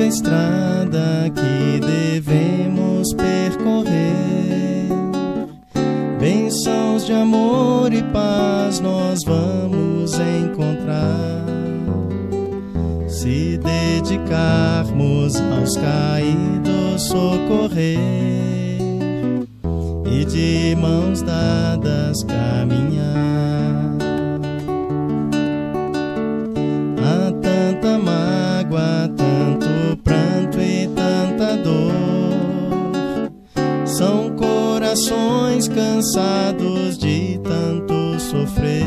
estrada que devemos percorrer. Bênçãos de amor e paz nós vamos encontrar, se dedicarmos aos caídos socorrer e de mãos dadas caminhar. Há tanta mágoa, tanto pranto e tanta dor, são corações cansados de tanto sofrer,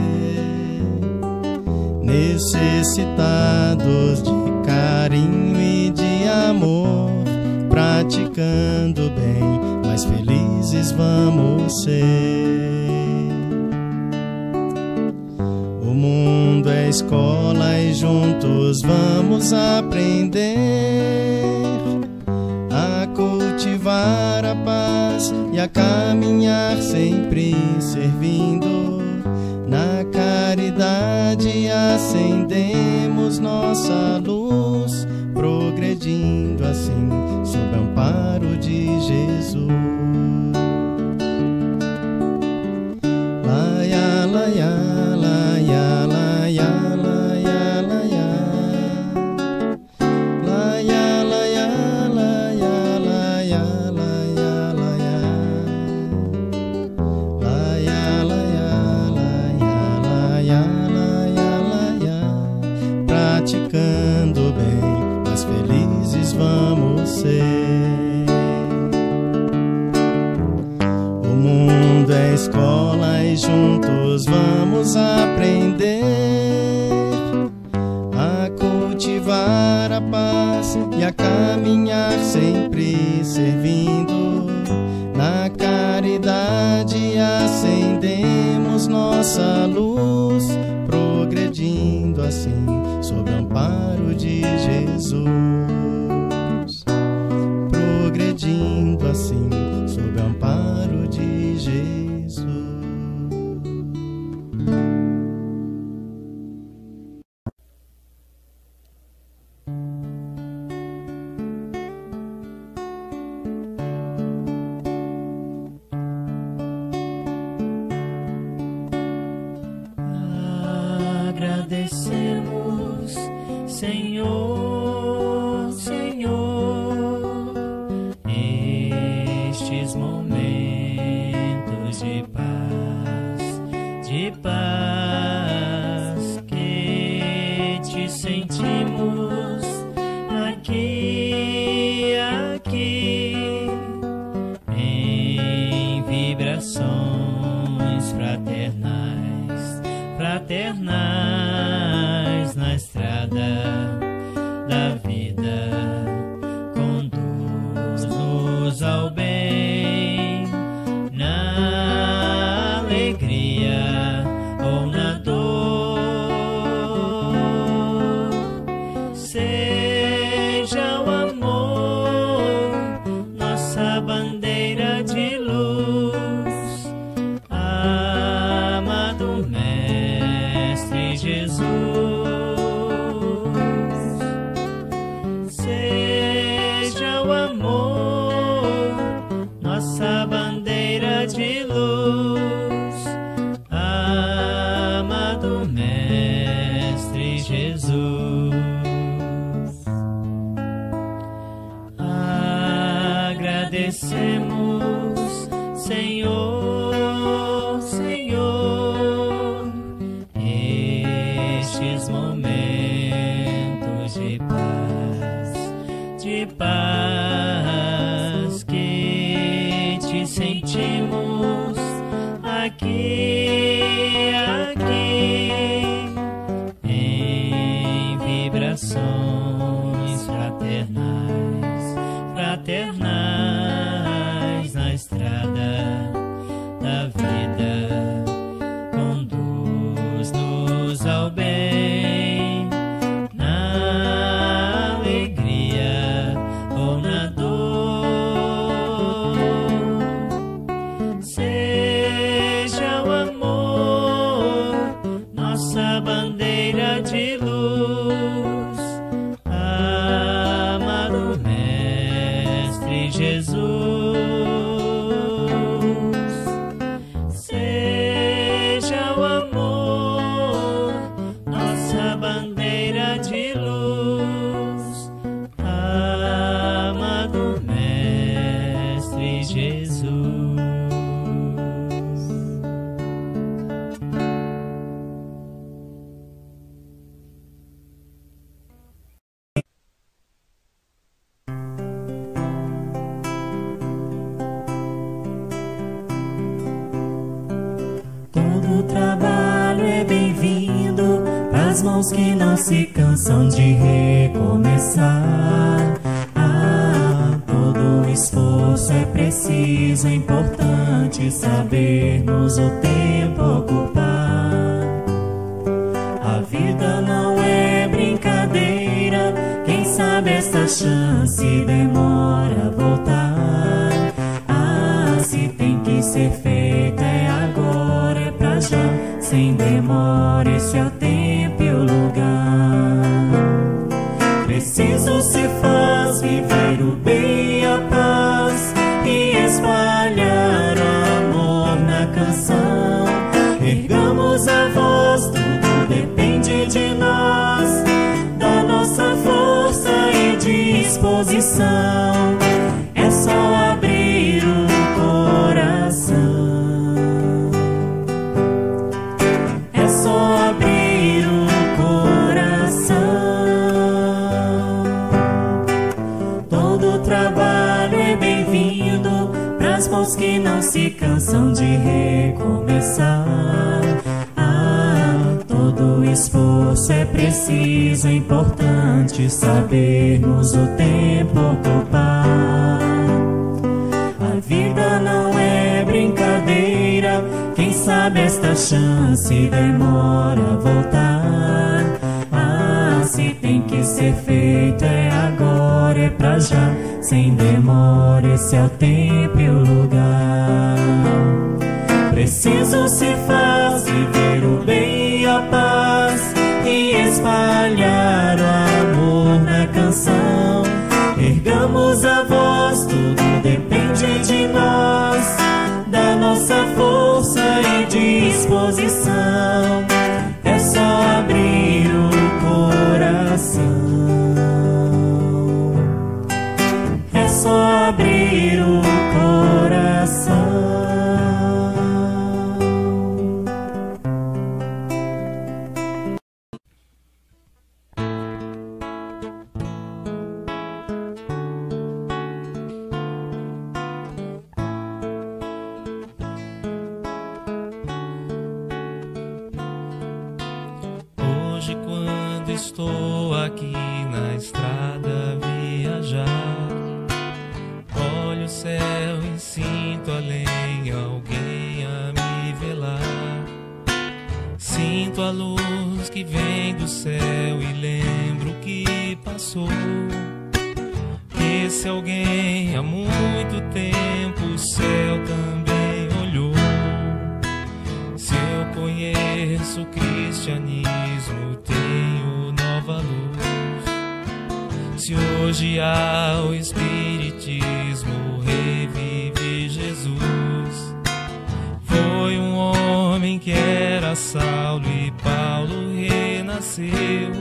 necessitados de carinho e de amor, praticando bem, mais felizes vamos ser. O mundo é escola e juntos vamos aprender a cultivar a paz e a caminhar sempre servindo. Na caridade acendemos nossa luz, progredindo assim sob o amparo de Jesus. Laia, laia, laia, laia, laia, laia. Laia, laia, laia, laia, laia, laia. Laia, laia, laia, laia, laia. Praticando bem, mais felizes vamos ser. O mundo é escola e juntos vamos aprender a cultivar a paz e a caminhar sempre servindo. Na caridade acendemos nossa luz, progredindo assim sob o amparo de Jesus. Progredindo assim sob o amparo de Jesus. Agradecemos, Senhor, Senhor, estes momentos de paz que te sentimos aqui, em vibrações fraternais na estrada da vida. Conduz-nos ao bem, na alegria ou na dor. Seja o amor nossa bandeira de luz, amado Mestre Jesus. Seja o amor nossa bandeira de luz, amado Mestre Jesus. Agradecemos, Senhor, Senhor, estes momentos de paz que te sentimos aqui, em vibrações fraternais na estrada da vida. Conduz-nos ao bem, na alegria ou na dor. Seja o amor nossa bandeira de luz, amado mãos que não se cansam de recomeçar. Todo esforço é preciso, é importante sabermos o tempo ocupar. A vida não é brincadeira, quem sabe esta chance demora a voltar. Se tem que ser feito é agora, é pra já, sem demora, esse é o tempo e o lugar. Preciso se faz viver o bem e a paz e espalhar o amor na canção. Ergamos a voz, tudo depende de nós, da nossa força e disposição. É só abrir o coração. É só abrir o coração. Todo trabalho é bem-vindo pras mãos que não se cansam de recomeçar. Todo esforço é preciso, é importante sabermos o tempo ocupar. A vida não é brincadeira, quem sabe esta chance demora a voltar. Se tem que ser feito é agora, é pra já, sem demora, esse é o tempo e o lugar. Preciso se faz viver o bem e a paz e espalhar o amor na canção. Ergamos a voz, tudo depende de nós, da nossa força e disposição. É só abrir o coração. É só abrir o coração. Hoje, quando estou aqui na estrada a viajar, olho o céu e sinto além alguém a me velar. Sinto a luz que vem do céu e lembro que passou. Esse alguém há muito tempo o céu também olhou. Se eu conheço o cristianismo, tenho nova luz. Se hoje há o espiritismo, revive Jesus. Foi um homem que era Saulo e Paulo renasceu.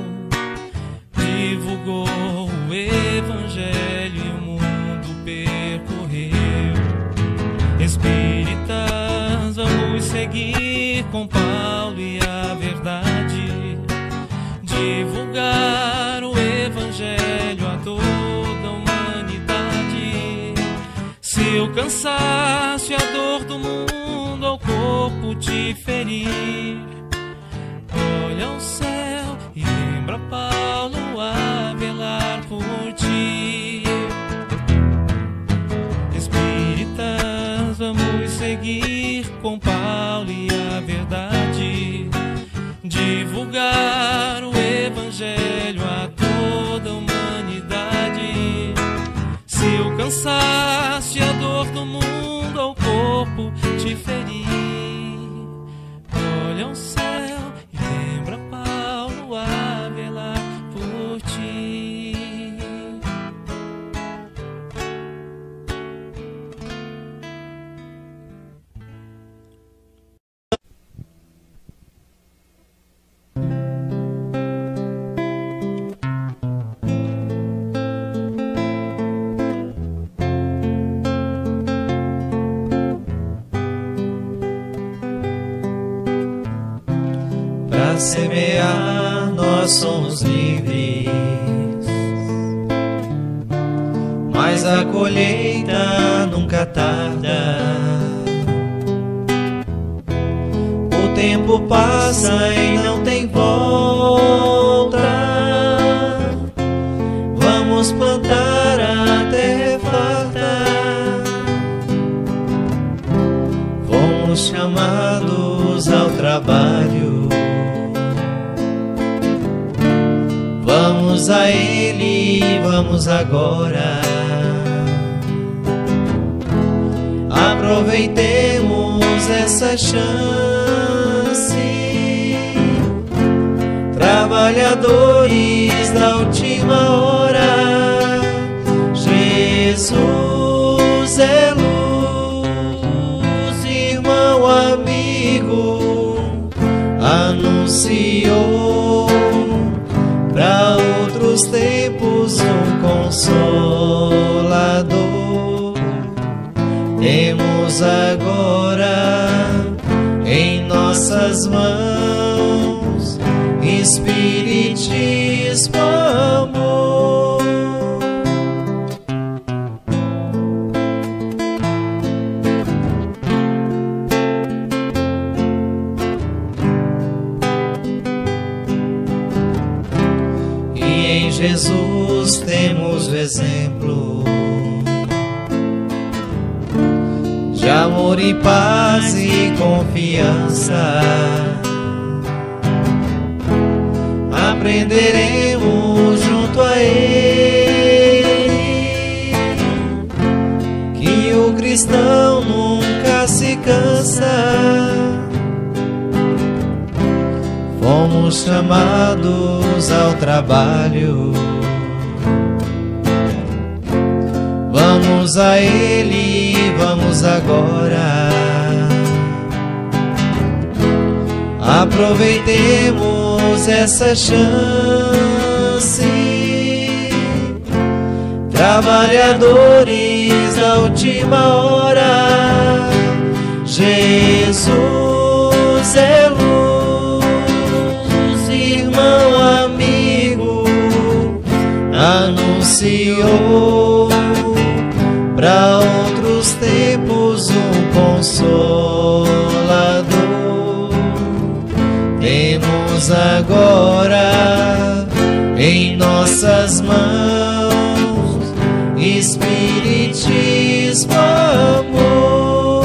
Divulgou o evangelho e o mundo percorreu. Espíritas, vamos seguir com Paulo e a verdade, divulgar o evangelho a toda a humanidade. Se o cansaço e a dor do mundo ao corpo te ferir, olha o céu e lembra Paulo a velar por ti. Espíritas, vamos seguir com Paulo e a verdade, divulgar o evangelho a toda a humanidade. Se o cansaço e a dor do mundo ao corpo te ferir, olha o céu e lembra Paulo a velar por ti. Para semear nós somos livres, mas a colheita nunca tarda. O tempo passa e não tem volta. volta. Vamos plantar a terra farta. Fomos chamados ao trabalho. Vamos a Ele, vamos agora. Aproveitemos essa chance. Trabalhadores da última hora, Jesus é luz, irmão, amigo, anunciou para outros tempos um consolador. Temos agora em nossas mãos Espiritismo, amor. E em Jesus temos o exemplo de amor e paz e confiança. Aprenderemos junto a Ele que o cristão nunca se cansa. Fomos chamados ao trabalho. Vamos a Ele, vamos agora. Aproveitemos essa chance. Trabalhadores da última hora, Jesus é luz, irmão, amigo, anunciou para outros tempos um consolador. Temos agora em nossas mãos Espiritismo, amor.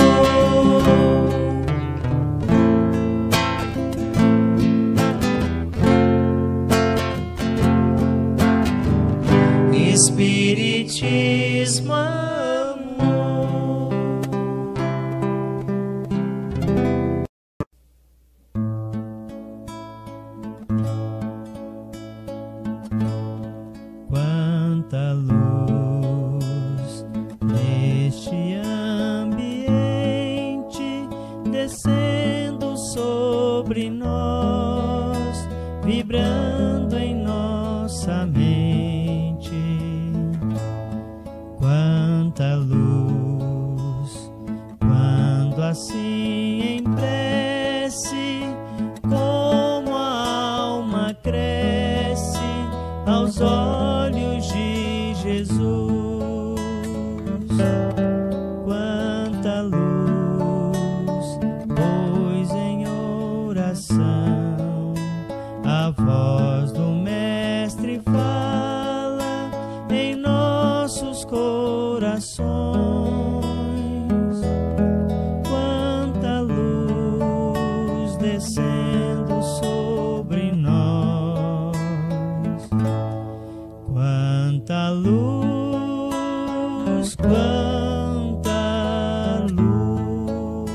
Espiritismo, amor. Quanta luz neste ambiente, descendo sobre nós, vibrando em nossa mente. Quanta luz, quando assim em prece, como a alma cresce aos olhos de Jesus. Quanta luz, pois em oração a voz do Mestre fala em nossos corações. Quanta luz descendo sobre nós. Quanta luz, quanta luz.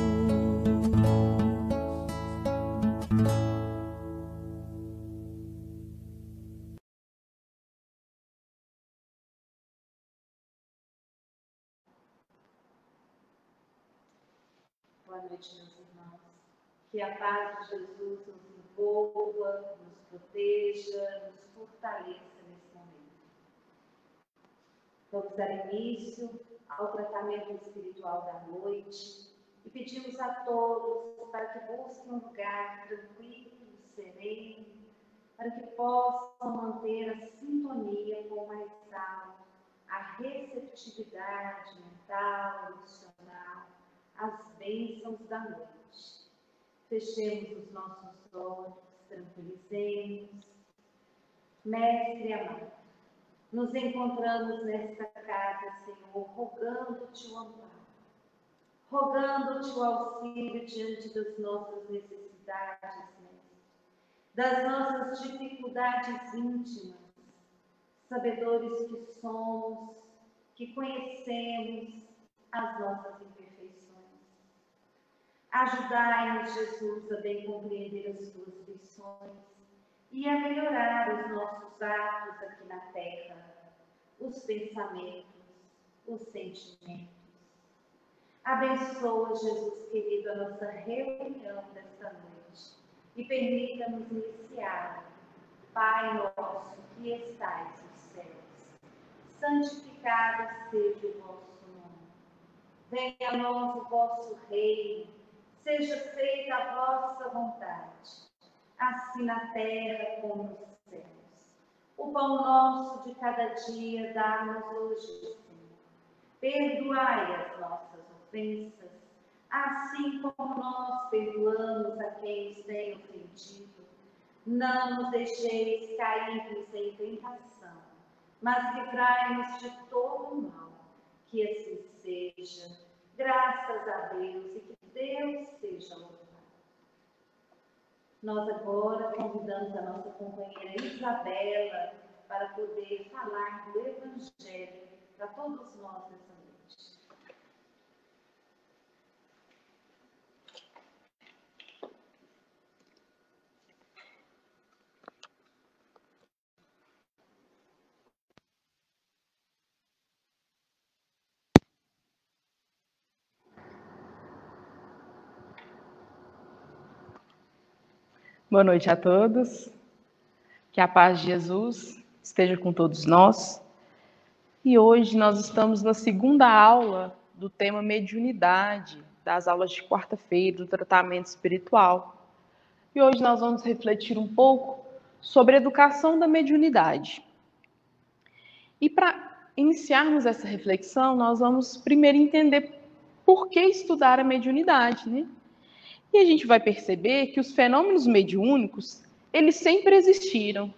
Boa noite, meus irmãos. Que a paz de Jesus nos envolva, nos proteja, nos fortaleça nesse momento. Vamos dar início ao tratamento espiritual da noite e pedimos a todos para que busquem um lugar tranquilo, sereno, para que possam manter a sintonia com o mais alto, a receptividade mental, emocional, as bênçãos da noite. Fechemos os nossos olhos, tranquilizemos Mestre amado, nos encontramos nesta casa, Senhor, rogando-te o amparo, rogando-te o auxílio diante das nossas necessidades, Mestre, das nossas dificuldades íntimas, sabedores que somos, que conhecemos as nossas imperfeições. Ajudai-nos, Jesus, a bem compreender as tuas lições e a melhorar os nossos atos aqui na terra, os pensamentos, os sentimentos. Abençoa, Jesus querido, a nossa reunião desta noite e permita-nos iniciar. Pai nosso que estais nos céus, santificado seja o vosso nome. Venha a nós o vosso reino, seja feita a vossa vontade, assim na terra como nos céus. O pão nosso de cada dia dá-nos hoje, Senhor. Perdoai as nossas ofensas, assim como nós perdoamos a quem nos tem ofendido. Não nos deixeis cair em tentação, mas livrai-nos de todo o mal. Que assim seja, graças a Deus, e que Deus seja louvado. Nós agora convidamos a nossa companheira Isabela para poder falar do Evangelho para todos nós nessa noite. Boa noite a todos, que a paz de Jesus esteja com todos nós. E hoje nós estamos na segunda aula do tema mediunidade, das aulas de quarta-feira do tratamento espiritual. E hoje nós vamos refletir um pouco sobre a educação da mediunidade. E para iniciarmos essa reflexão, nós vamos primeiro entender por que estudar a mediunidade, né? E a gente vai perceber que os fenômenos mediúnicos, eles sempre existiram,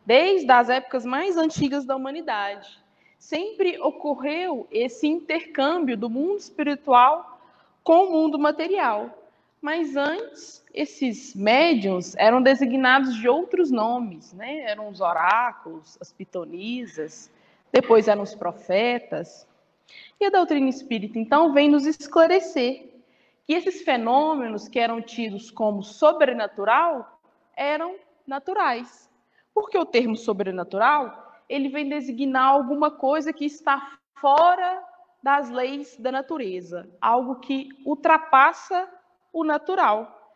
desde as épocas mais antigas da humanidade. Sempre ocorreu esse intercâmbio do mundo espiritual com o mundo material. Mas antes, esses médiuns eram designados de outros nomes, né? Eram os oráculos, as pitonisas, depois eram os profetas. E a doutrina espírita, então, vem nos esclarecer que esses fenômenos que eram tidos como sobrenatural eram naturais. Porque o termo sobrenatural, ele vem designar alguma coisa que está fora das leis da natureza, algo que ultrapassa o natural.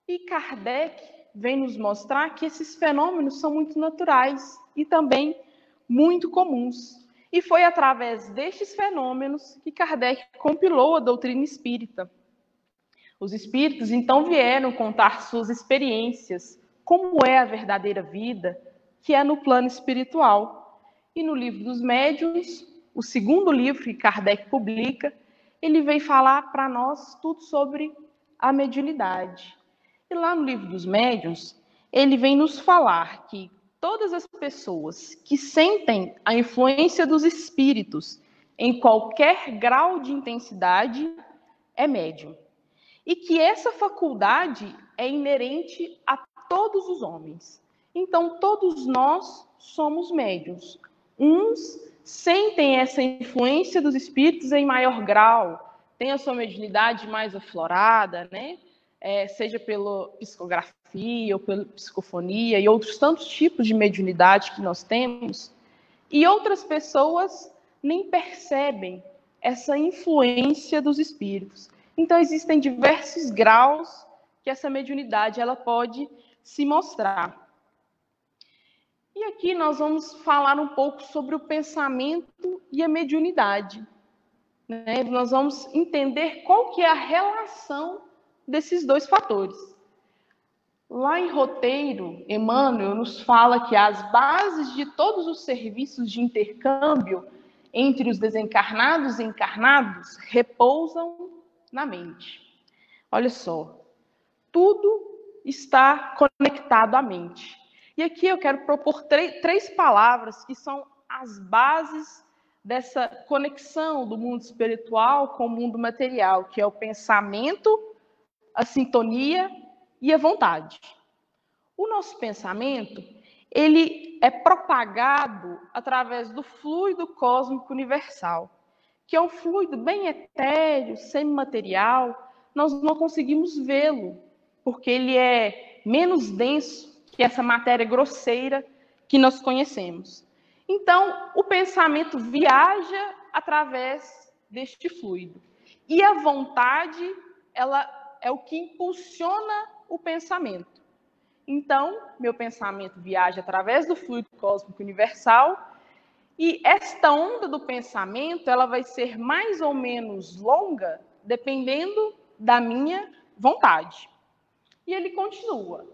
E Kardec vem nos mostrar que esses fenômenos são muito naturais e também muito comuns. E foi através destes fenômenos que Kardec compilou a doutrina espírita. Os espíritos, então, vieram contar suas experiências, como é a verdadeira vida, que é no plano espiritual. E no Livro dos Médiuns, o segundo livro que Kardec publica, ele vem falar para nós tudo sobre a mediunidade. E lá no Livro dos Médiuns, ele vem nos falar que todas as pessoas que sentem a influência dos espíritos em qualquer grau de intensidade é médium. E que essa faculdade é inerente a todos os homens. Então, todos nós somos médiuns. Uns sentem essa influência dos espíritos em maior grau, têm a sua mediunidade mais aflorada, né? Seja pela psicografia ou pela psicofonia e outros tantos tipos de mediunidade que nós temos. E outras pessoas nem percebem essa influência dos espíritos. Então, existem diversos graus que essa mediunidade ela pode se mostrar. E aqui nós vamos falar um pouco sobre o pensamento e a mediunidade, né? Nós vamos entender qual que é a relação desses dois fatores. Lá em Roteiro, Emmanuel nos fala que as bases de todos os serviços de intercâmbio entre os desencarnados e encarnados repousam na mente. Olha só, tudo está conectado à mente. E aqui eu quero propor três palavras que são as bases dessa conexão do mundo espiritual com o mundo material, que é o pensamento, a sintonia e a vontade. O nosso pensamento, ele é propagado através do fluido cósmico universal, que é um fluido bem etéreo, semimaterial. Nós não conseguimos vê-lo, porque ele é menos denso que essa matéria grosseira que nós conhecemos. Então, o pensamento viaja através deste fluido. E a vontade, ela é o que impulsiona o pensamento. Então, meu pensamento viaja através do fluido cósmico universal, e esta onda do pensamento, ela vai ser mais ou menos longa, dependendo da minha vontade. E ele continua,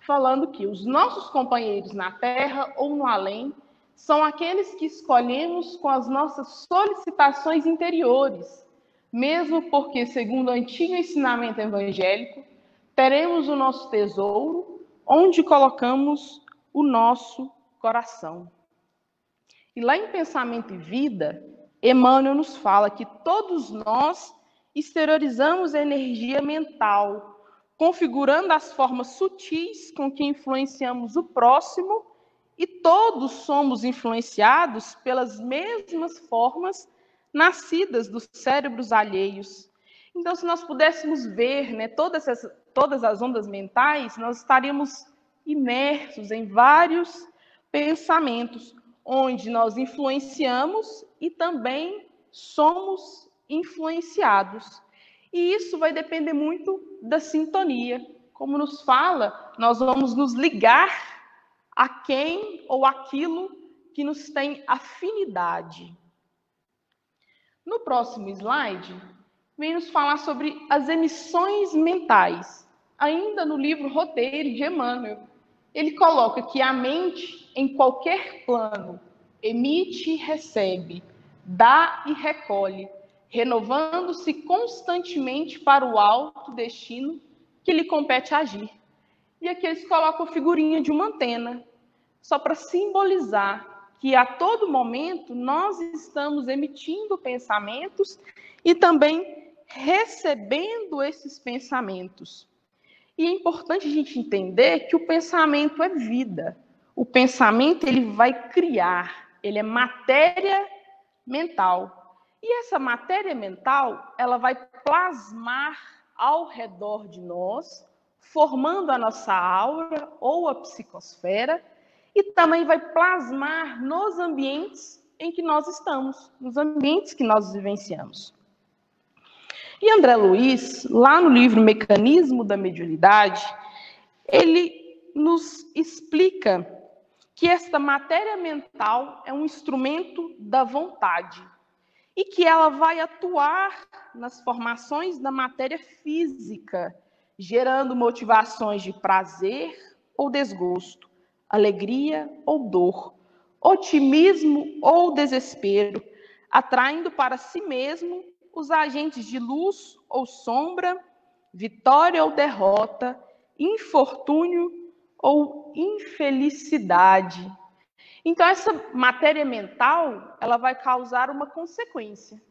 falando que os nossos companheiros na Terra ou no além são aqueles que escolhemos com as nossas solicitações interiores, mesmo porque, segundo o antigo ensinamento evangélico, teremos o nosso tesouro onde colocamos o nosso coração. E lá em Pensamento e Vida, Emmanuel nos fala que todos nós exteriorizamos a energia mental, configurando as formas sutis com que influenciamos o próximo, e todos somos influenciados pelas mesmas formas nascidas dos cérebros alheios. Então, se nós pudéssemos ver, né, todas as ondas mentais, nós estaríamos imersos em vários pensamentos, onde nós influenciamos e também somos influenciados. E isso vai depender muito da sintonia. Como nos fala, nós vamos nos ligar a quem ou aquilo que nos tem afinidade. No próximo slide, vem nos falar sobre as emissões mentais. Ainda no livro Roteiro de Emmanuel, ele coloca que a mente, em qualquer plano, emite e recebe, dá e recolhe, renovando-se constantemente para o alto destino que lhe compete agir. E aqui eles colocam a figurinha de uma antena, só para simbolizar que a todo momento nós estamos emitindo pensamentos e também recebendo esses pensamentos. E é importante a gente entender que o pensamento é vida. O pensamento, ele vai criar, ele é matéria mental. E essa matéria mental, ela vai plasmar ao redor de nós, formando a nossa aura ou a psicosfera, e também vai plasmar nos ambientes em que nós estamos, nos ambientes que nós vivenciamos. E André Luiz, lá no livro Mecanismo da Mediunidade, ele nos explica que esta matéria mental é um instrumento da vontade e que ela vai atuar nas formações da matéria física, gerando motivações de prazer ou desgosto, alegria ou dor, otimismo ou desespero, atraindo para si mesmo os agentes de luz ou sombra, vitória ou derrota, infortúnio ou infelicidade. Então, essa matéria mental, ela vai causar uma consequência.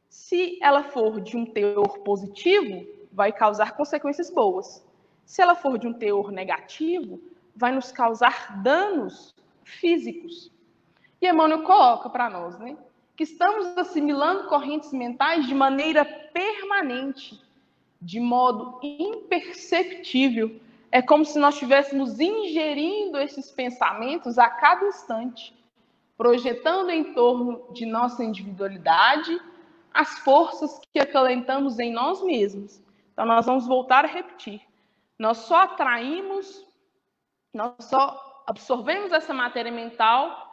Se ela for de um teor positivo, vai causar consequências boas. Se ela for de um teor negativo, vai nos causar danos físicos. E Emmanuel coloca para nós, né, que estamos assimilando correntes mentais de maneira permanente, de modo imperceptível. É como se nós estivéssemos ingerindo esses pensamentos a cada instante, projetando em torno de nossa individualidade as forças que acalentamos em nós mesmos. Então, nós vamos voltar a repetir. Nós só atraímos, nós só absorvemos essa matéria mental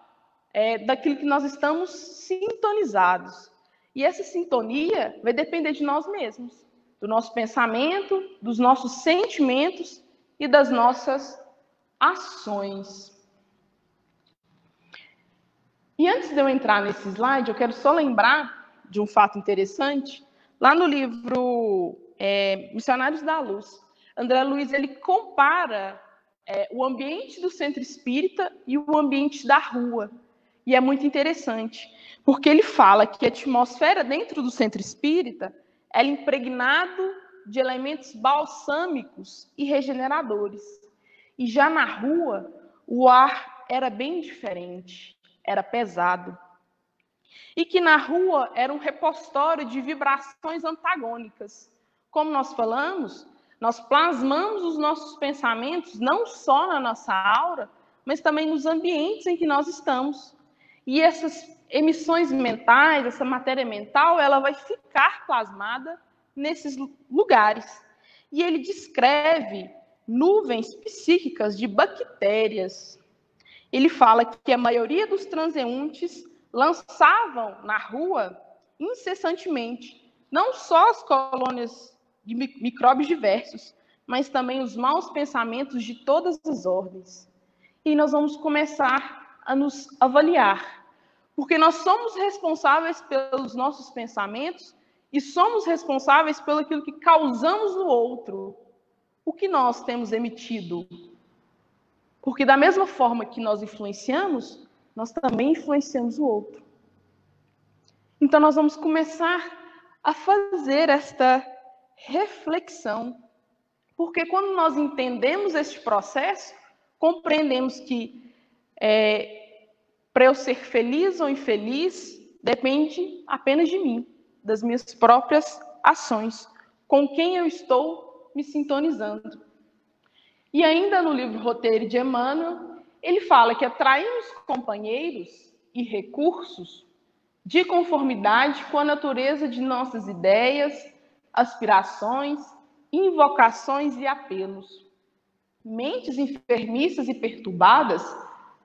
daquilo que nós estamos sintonizados. E essa sintonia vai depender de nós mesmos, do nosso pensamento, dos nossos sentimentos e das nossas ações. E antes de eu entrar nesse slide, eu quero só lembrar de um fato interessante. Lá no livro Missionários da Luz, André Luiz ele compara o ambiente do centro espírita e o ambiente da rua. E é muito interessante, porque ele fala que a atmosfera dentro do centro espírita é impregnado de elementos balsâmicos e regeneradores. E já na rua, o ar era bem diferente, era pesado. E que na rua era um repositório de vibrações antagônicas. Como nós falamos, nós plasmamos os nossos pensamentos não só na nossa aura, mas também nos ambientes em que nós estamos. E essas emissões mentais, essa matéria mental, ela vai ficar plasmada nesses lugares. E ele descreve nuvens psíquicas de bactérias. Ele fala que a maioria dos transeuntes lançavam na rua incessantemente, não só as colônias de micróbios diversos, mas também os maus pensamentos de todas as ordens. E nós vamos começar a nos avaliar, porque nós somos responsáveis pelos nossos pensamentos e somos responsáveis pelo aquilo que causamos no outro, o que nós temos emitido. Porque da mesma forma que nós influenciamos, nós também influenciamos o outro. Então nós vamos começar a fazer esta reflexão, porque quando nós entendemos este processo, compreendemos que para eu ser feliz ou infeliz, depende apenas de mim, das minhas próprias ações, com quem eu estou me sintonizando. E ainda no livro Roteiro de Emmanuel, ele fala que atraímos companheiros e recursos de conformidade com a natureza de nossas ideias, aspirações, invocações e apelos. Mentes enfermiças e perturbadas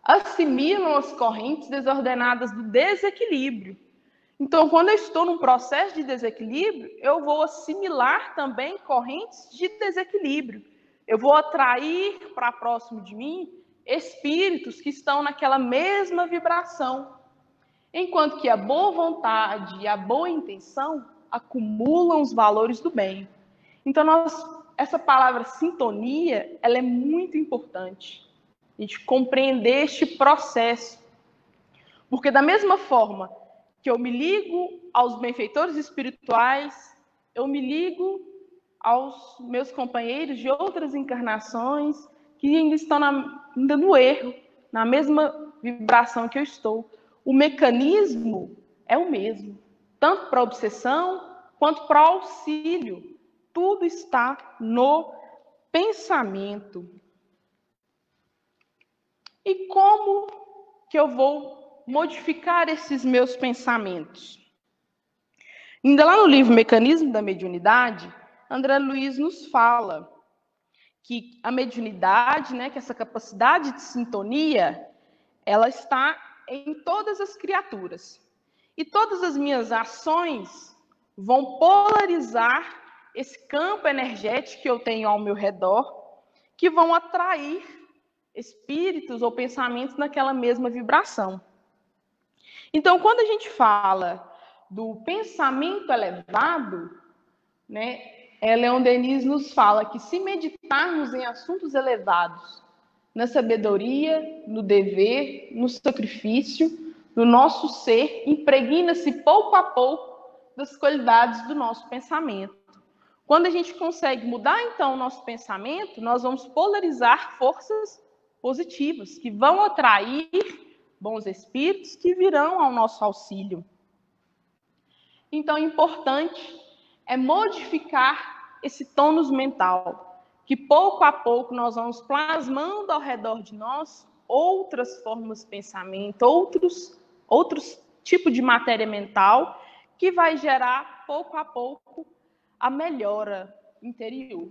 assimilam as correntes desordenadas do desequilíbrio. Então, quando eu estou num processo de desequilíbrio, eu vou assimilar também correntes de desequilíbrio. Eu vou atrair para próximo de mim espíritos que estão naquela mesma vibração. Enquanto que a boa vontade e a boa intenção acumulam os valores do bem. Então, essa palavra sintonia, ela é muito importante. A gente compreender este processo. Porque da mesma forma que eu me ligo aos benfeitores espirituais, eu me ligo aos meus companheiros de outras encarnações que ainda estão ainda no erro, na mesma vibração que eu estou. O mecanismo é o mesmo, tanto para a obsessão quanto para o auxílio. Tudo está no pensamento. E como que eu vou modificar esses meus pensamentos? Ainda lá no livro Mecanismo da Mediunidade, André Luiz nos fala que a mediunidade, que essa capacidade de sintonia, ela está em todas as criaturas. E todas as minhas ações vão polarizar esse campo energético que eu tenho ao meu redor, que vão atrair espíritos ou pensamentos naquela mesma vibração. Então, quando a gente fala do pensamento elevado, Leon Denis nos fala que se meditarmos em assuntos elevados, na sabedoria, no dever, no sacrifício, no nosso ser, impregna-se pouco a pouco das qualidades do nosso pensamento. Quando a gente consegue mudar, então, o nosso pensamento, nós vamos polarizar forças positivas, que vão atrair bons espíritos que virão ao nosso auxílio. Então, o importante é modificar esse tônus mental, que pouco a pouco nós vamos plasmando ao redor de nós outras formas de pensamento, outros tipos de matéria mental, que vai gerar, pouco a pouco, a melhora interior.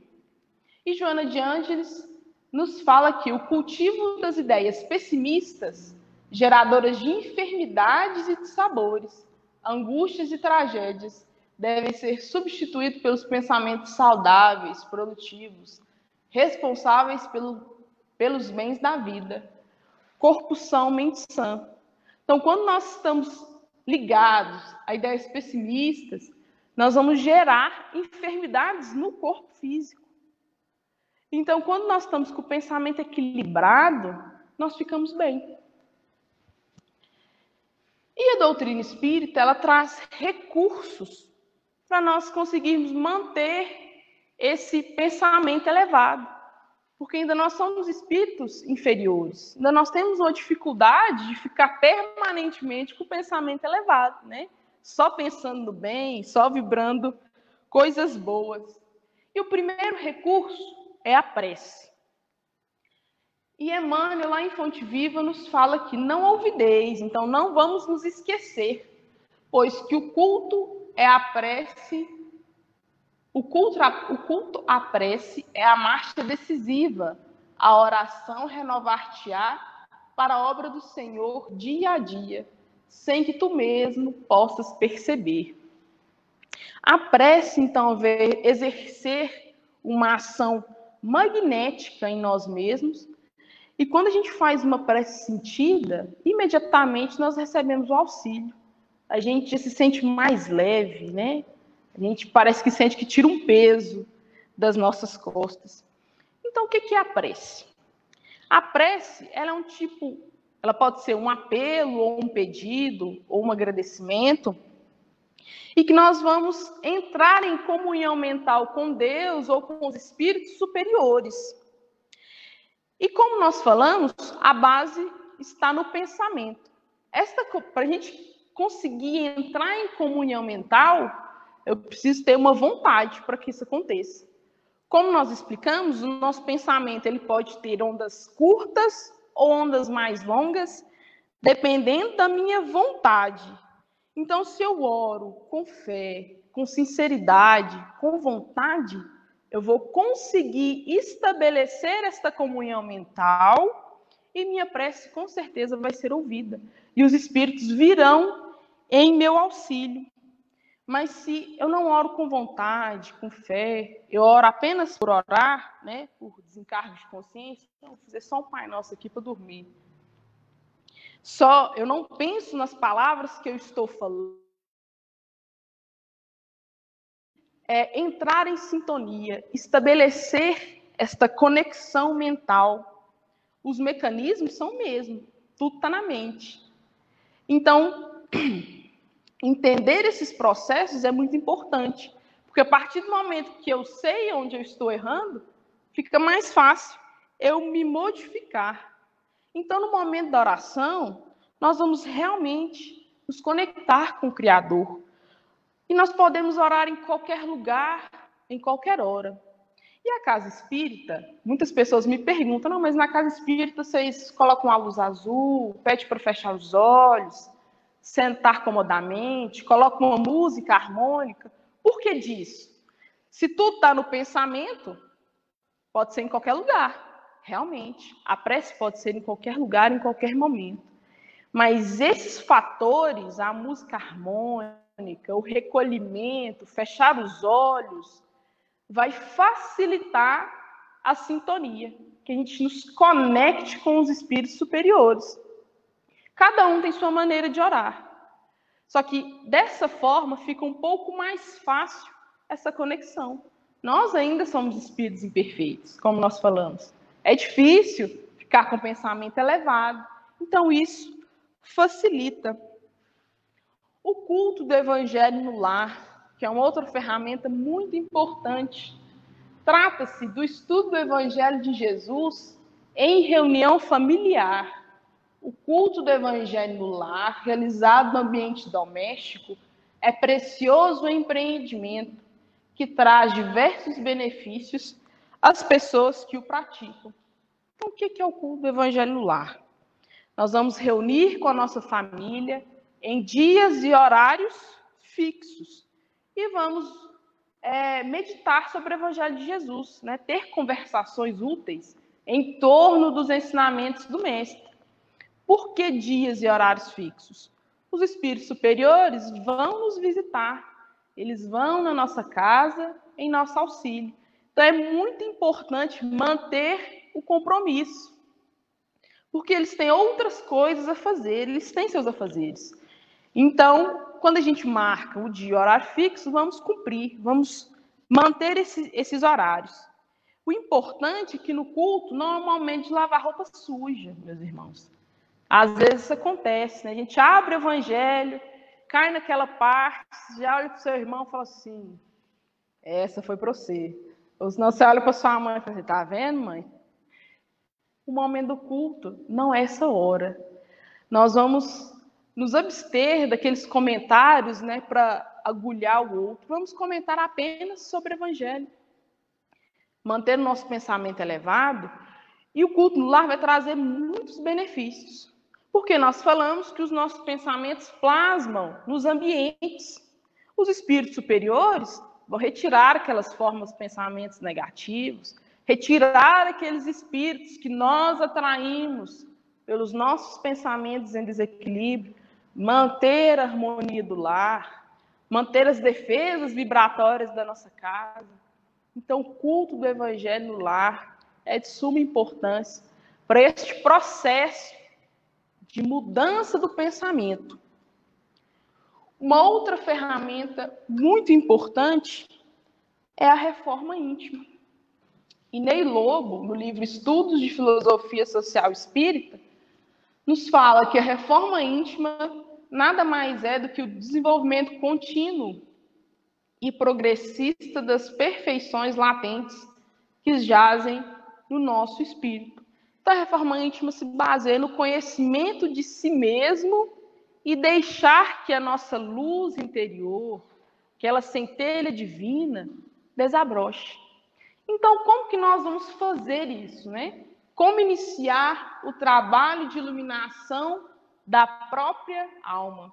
E Joana de Ângeles nos fala que o cultivo das ideias pessimistas, geradoras de enfermidades e de sabores, angústias e tragédias, devem ser substituídos pelos pensamentos saudáveis, produtivos, responsáveis pelos bens da vida. Corpo são, mente sã. Então, quando nós estamos ligados a ideias pessimistas, nós vamos gerar enfermidades no corpo físico. Então, quando nós estamos com o pensamento equilibrado, nós ficamos bem. E a doutrina espírita, ela traz recursos para nós conseguirmos manter esse pensamento elevado. Porque ainda nós somos espíritos inferiores. Ainda nós temos uma dificuldade de ficar permanentemente com o pensamento elevado, né? Só pensando no bem, só vibrando coisas boas. E o primeiro recurso é a prece. E Emmanuel, lá em Fonte Viva, nos fala que não olvideis, então não vamos nos esquecer, pois que o culto é a prece, o culto à prece é a marcha decisiva, a oração renovar-te-á para a obra do Senhor dia a dia, sem que tu mesmo possas perceber. A prece, então, vem exercer uma ação magnética em nós mesmos, e quando a gente faz uma prece sentida, imediatamente nós recebemos o auxílio. A gente se sente mais leve, né? A gente parece que sente que tira um peso das nossas costas. Então, o que é a prece? A prece, ela pode ser um apelo, ou um pedido, ou um agradecimento, e que nós vamos entrar em comunhão mental com Deus ou com os espíritos superiores. E como nós falamos, a base está no pensamento. Para a gente conseguir entrar em comunhão mental, eu preciso ter uma vontade para que isso aconteça. Como nós explicamos, o nosso pensamento ele pode ter ondas curtas ou ondas mais longas, dependendo da minha vontade. Então, se eu oro com fé, com sinceridade, com vontade, eu vou conseguir estabelecer esta comunhão mental e minha prece com certeza vai ser ouvida. E os espíritos virão em meu auxílio. Mas se eu não oro com vontade, com fé, eu oro apenas por orar, né, por desencargo de consciência, então, vou fazer só um Pai Nosso aqui para dormir. Eu não penso nas palavras que eu estou falando. É entrar em sintonia, estabelecer esta conexão mental. Os mecanismos são o mesmo, tudo está na mente. Então, entender esses processos é muito importante, porque a partir do momento que eu sei onde eu estou errando, fica mais fácil eu me modificar. Então, no momento da oração, nós vamos realmente nos conectar com o Criador. E nós podemos orar em qualquer lugar, em qualquer hora. E a casa espírita, muitas pessoas me perguntam, não, mas na casa espírita vocês colocam a luz azul, pede para fechar os olhos, sentar comodamente, colocam uma música harmônica. Por que disso? Se tudo está no pensamento, pode ser em qualquer lugar, realmente. A prece pode ser em qualquer lugar, em qualquer momento. Mas esses fatores, a música harmônica, o recolhimento, fechar os olhos, vai facilitar a sintonia, que a gente nos conecte com os espíritos superiores. Cada um tem sua maneira de orar. Só que dessa forma fica um pouco mais fácil essa conexão. Nós ainda somos espíritos imperfeitos, como nós falamos. É difícil ficar com o pensamento elevado. Então isso facilita. O culto do Evangelho no lar, que é uma outra ferramenta muito importante, trata-se do estudo do Evangelho de Jesus em reunião familiar. O culto do Evangelho no lar, realizado no ambiente doméstico, é precioso empreendimento que traz diversos benefícios às pessoas que o praticam. Então, o que é o culto do Evangelho no lar? Nós vamos reunir com a nossa família em dias e horários fixos. E vamos meditar sobre o Evangelho de Jesus, né? Ter conversações úteis em torno dos ensinamentos do Mestre. Por que dias e horários fixos? Os espíritos superiores vão nos visitar. Eles vão na nossa casa, em nosso auxílio. Então, é muito importante manter o compromisso. Porque eles têm outras coisas a fazer, eles têm seus afazeres. Então, quando a gente marca o dia e o horário fixo, vamos cumprir, vamos manter esses horários. O importante é que no culto não é um momento de lavar roupa suja, meus irmãos. Às vezes isso acontece, né? A gente abre o evangelho, cai naquela parte, já olha para o seu irmão e fala assim, essa foi para você. Ou senão você olha para sua mãe e fala assim, tá vendo, mãe? O momento do culto não é essa hora. Nós vamos nos abster daqueles comentários, né, para agulhar o outro. Vamos comentar apenas sobre o evangelho. Manter o nosso pensamento elevado. E o culto no lar vai trazer muitos benefícios. Porque nós falamos que os nossos pensamentos plasmam nos ambientes. Os espíritos superiores vão retirar aquelas formas de pensamentos negativos, retirar aqueles espíritos que nós atraímos pelos nossos pensamentos em desequilíbrio, manter a harmonia do lar, manter as defesas vibratórias da nossa casa. Então, o culto do evangelho no lar é de suma importância para este processo de mudança do pensamento. Uma outra ferramenta muito importante é a reforma íntima. E Ney Lobo, no livro Estudos de Filosofia Social Espírita, nos fala que a reforma íntima nada mais é do que o desenvolvimento contínuo e progressista das perfeições latentes que jazem no nosso espírito. Então, a reforma íntima se baseia no conhecimento de si mesmo e deixar que a nossa luz interior, aquela centelha divina, desabroche. Então, como que nós vamos fazer isso, né? Como iniciar o trabalho de iluminação da própria alma?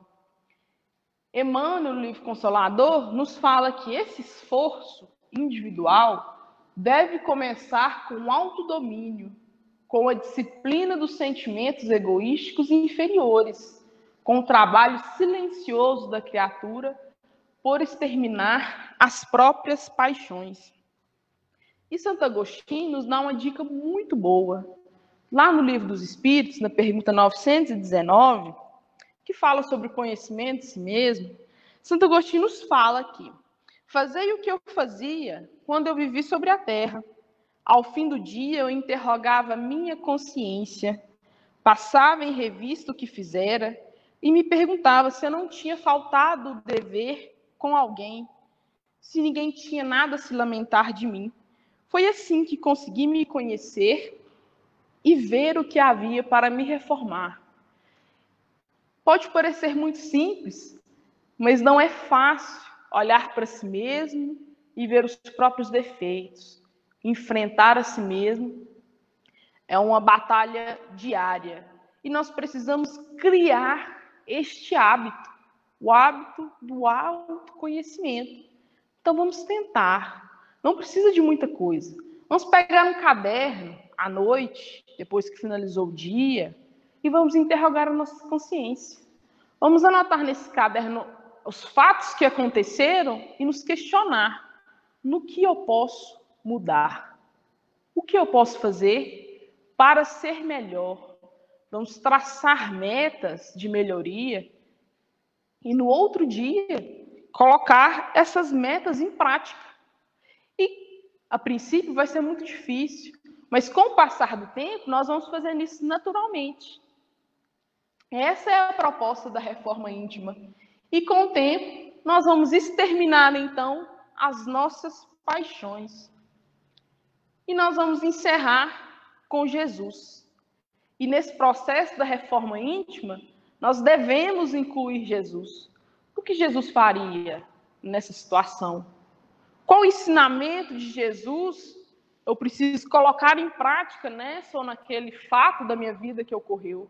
Emmanuel, no livro Consolador, nos fala que esse esforço individual deve começar com o autodomínio, com a disciplina dos sentimentos egoísticos e inferiores, com o trabalho silencioso da criatura por exterminar as próprias paixões. E Santo Agostinho nos dá uma dica muito boa. Lá no Livro dos Espíritos, na pergunta 919, que fala sobre o conhecimento de si mesmo, Santo Agostinho nos fala aqui: fazei o que eu fazia quando eu vivi sobre a terra. Ao fim do dia, eu interrogava minha consciência, passava em revista o que fizera e me perguntava se eu não tinha faltado o dever com alguém, se ninguém tinha nada a se lamentar de mim. Foi assim que consegui me conhecer e ver o que havia para me reformar. Pode parecer muito simples, mas não é fácil olhar para si mesmo e ver os próprios defeitos. Enfrentar a si mesmo é uma batalha diária. E nós precisamos criar este hábito, o hábito do autoconhecimento. Então vamos tentar. Não precisa de muita coisa. Vamos pegar um caderno à noite, depois que finalizou o dia, e vamos interrogar a nossa consciência. Vamos anotar nesse caderno os fatos que aconteceram e nos questionar no que eu posso mudar. O que eu posso fazer para ser melhor? Vamos traçar metas de melhoria e no outro dia colocar essas metas em prática. E a princípio vai ser muito difícil, mas com o passar do tempo nós vamos fazendo isso naturalmente. Essa é a proposta da reforma íntima. E com o tempo nós vamos exterminar então as nossas paixões. E nós vamos encerrar com Jesus. E nesse processo da reforma íntima, nós devemos incluir Jesus. O que Jesus faria nessa situação? Qual o ensinamento de Jesus eu preciso colocar em prática nessa ou naquele fato da minha vida que ocorreu?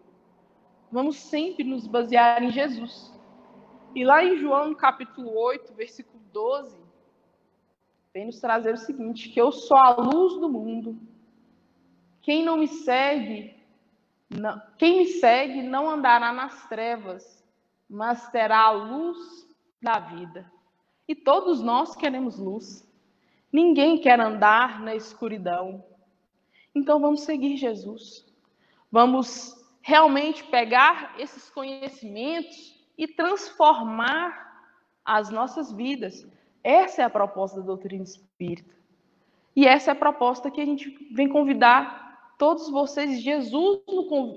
Vamos sempre nos basear em Jesus. E lá em João, capítulo 8, versículo 12, vem nos trazer o seguinte, que eu sou a luz do mundo. Quem me segue não andará nas trevas, mas terá a luz da vida. E todos nós queremos luz. Ninguém quer andar na escuridão. Então vamos seguir Jesus. Vamos realmente pegar esses conhecimentos e transformar as nossas vidas. Essa é a proposta da doutrina espírita. E essa é a proposta que a gente vem convidar todos vocês. Jesus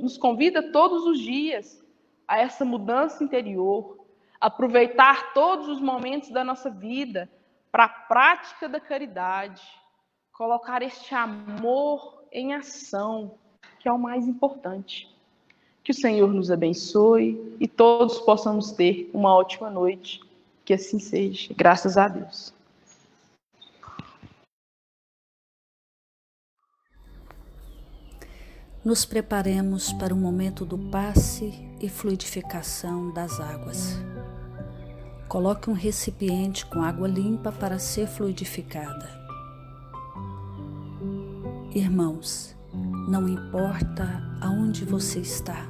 nos convida todos os dias a essa mudança interior, aproveitar todos os momentos da nossa vida para a prática da caridade, colocar este amor em ação, que é o mais importante. Que o Senhor nos abençoe e todos possamos ter uma ótima noite. Que assim seja. Graças a Deus. Nos preparemos para o momento do passe e fluidificação das águas. Coloque um recipiente com água limpa para ser fluidificada. Irmãos, não importa aonde você está,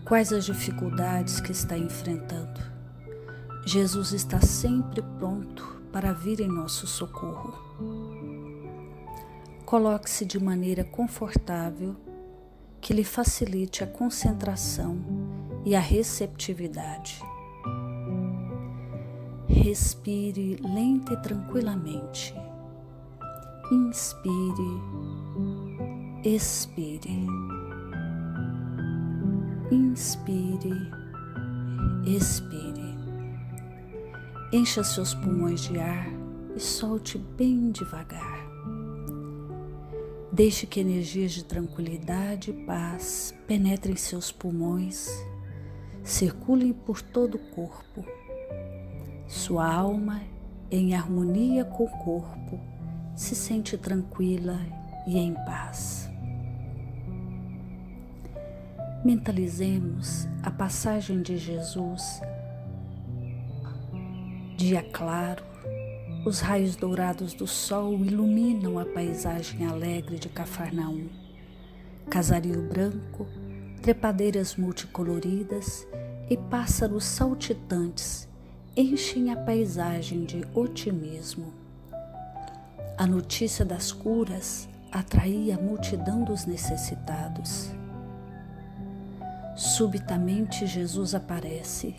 quais as dificuldades que está enfrentando, Jesus está sempre pronto para vir em nosso socorro. Coloque-se de maneira confortável, que lhe facilite a concentração e a receptividade. Respire lenta e tranquilamente. Inspire, expire. Inspire, expire. Encha seus pulmões de ar e solte bem devagar. Deixe que energias de tranquilidade e paz penetrem seus pulmões, circulem por todo o corpo. Sua alma, em harmonia com o corpo, se sente tranquila e em paz. Mentalizemos a passagem de Jesus. Dia claro, os raios dourados do sol iluminam a paisagem alegre de Cafarnaum. Casario branco, trepadeiras multicoloridas e pássaros saltitantes enchem a paisagem de otimismo. A notícia das curas atraía a multidão dos necessitados. Subitamente Jesus aparece,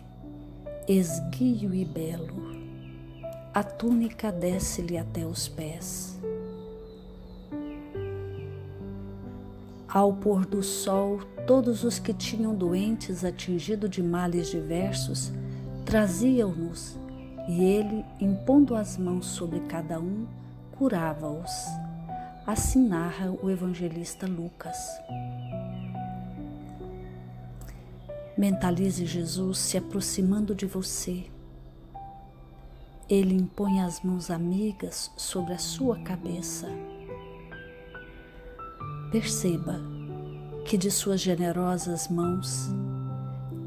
esguio e belo. A túnica desce-lhe até os pés. Ao pôr do sol, todos os que tinham doentes atingidos de males diversos traziam-nos, e ele, impondo as mãos sobre cada um, curava-os. Assim narra o evangelista Lucas. Mentalize Jesus se aproximando de você. Ele impõe as mãos amigas sobre a sua cabeça. Perceba que de suas generosas mãos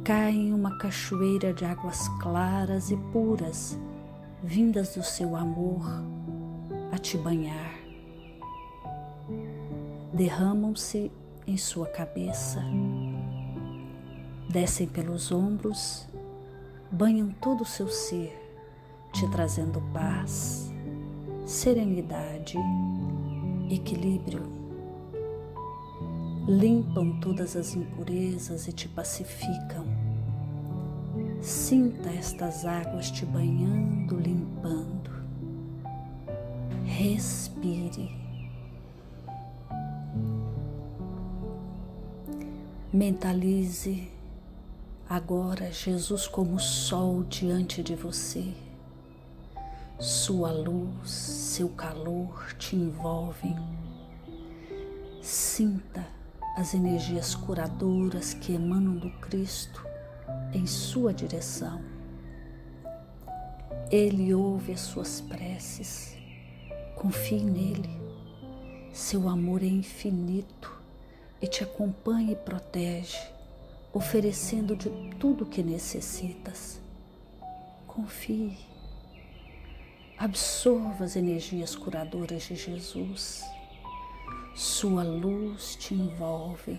cai uma cachoeira de águas claras e puras, vindas do seu amor a te banhar. Derramam-se em sua cabeça, descem pelos ombros, banham todo o seu ser, te trazendo paz, serenidade, equilíbrio. Limpam todas as impurezas e te pacificam. Sinta estas águas te banhando, limpando. Respire. Mentalize agora Jesus como sol diante de você. Sua luz, seu calor te envolvem. Sinta as energias curadoras que emanam do Cristo em sua direção. Ele ouve as suas preces. Confie nele. Seu amor é infinito e te acompanha e protege, oferecendo de tudo o que necessitas. Confie. Absorva as energias curadoras de Jesus. Sua luz te envolve.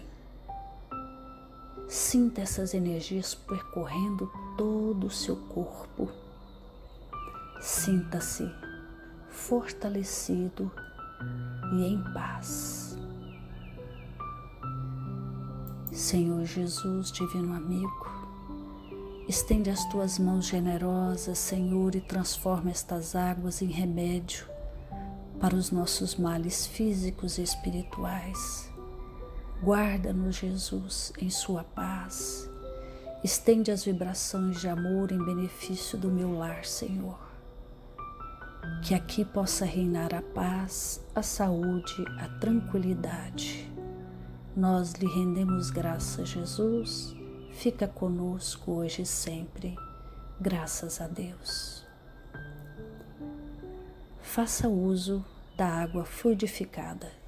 Sinta essas energias percorrendo todo o seu corpo. Sinta-se fortalecido e em paz. Senhor Jesus, divino amigo, estende as tuas mãos generosas, Senhor, e transforma estas águas em remédio para os nossos males físicos e espirituais. Guarda-nos, Jesus, em sua paz. Estende as vibrações de amor em benefício do meu lar, Senhor. Que aqui possa reinar a paz, a saúde, a tranquilidade. Nós lhe rendemos graças, Jesus. Fica conosco hoje e sempre. Graças a Deus. Faça uso da água fluidificada.